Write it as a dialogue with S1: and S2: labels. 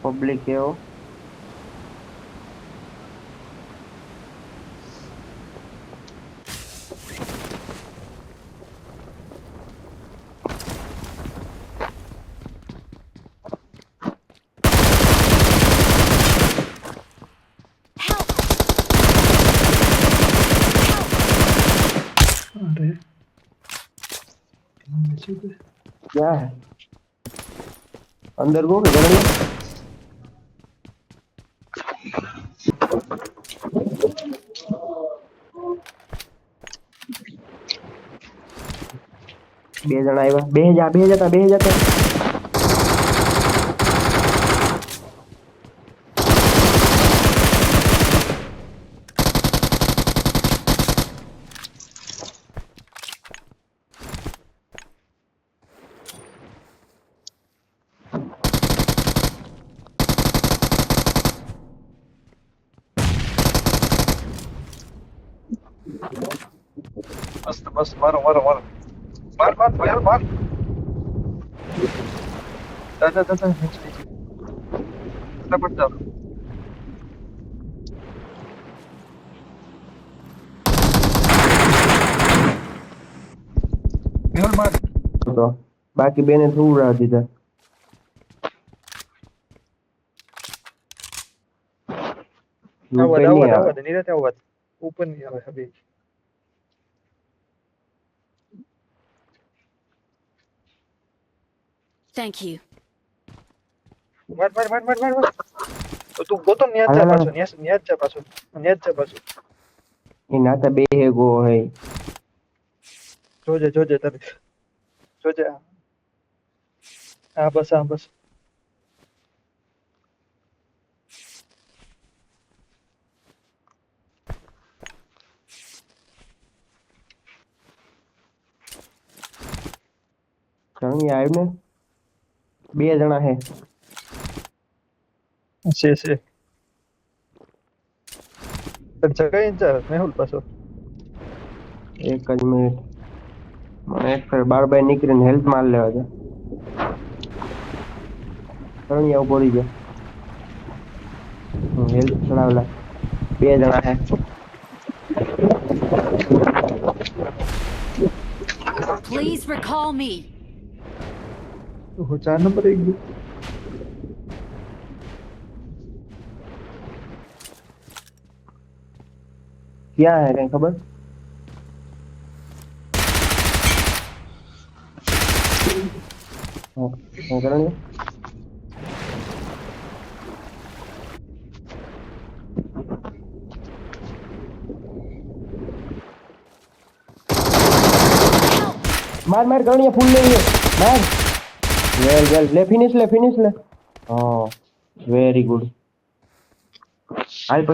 S1: Public એવો
S2: अरे
S1: क्या है अंदर को किधर है બે જણા આવ્યા બે જતા
S2: मस्त मस्त मारो मारो मारो मार मार यार मार जा जा जा जा नीचे नीचे फटाफट जाओ मेहुल मार
S1: तो बाकी बेने थोड़ा દીધા
S2: आवाज नहीं रहता आवाज ऊपर नहीं आ रहा अभी
S3: Thank you.
S2: मार मार मार मार मार मार तो तू गोतो न्याज जा पाछो न्याज जा पाछो
S1: એ નાતા બે ગો હે
S2: જોજે જોજે તારે જોજે હા બસ
S1: ચણી આવ્યું ને બે જણા હે
S2: છે પણ જગ્યા ઇંચાર મેહુલ પાછો
S1: એક જ મિનિટ મને એક ફેર બાર બાર નીકળીને હેલ્થ માર લેવા દે ચણી આવું પડી ગયો હેલ્થ ચડાવેલા બે જણા હે
S3: Please recall me.
S2: तो 4 नंबर एक भी
S1: क्या है कहीं खबर हाँ करेंगे मार मार गणिया फुल ले लिए मार वेल वेल ले फिनिश ले हाँ वेरी गुड हाल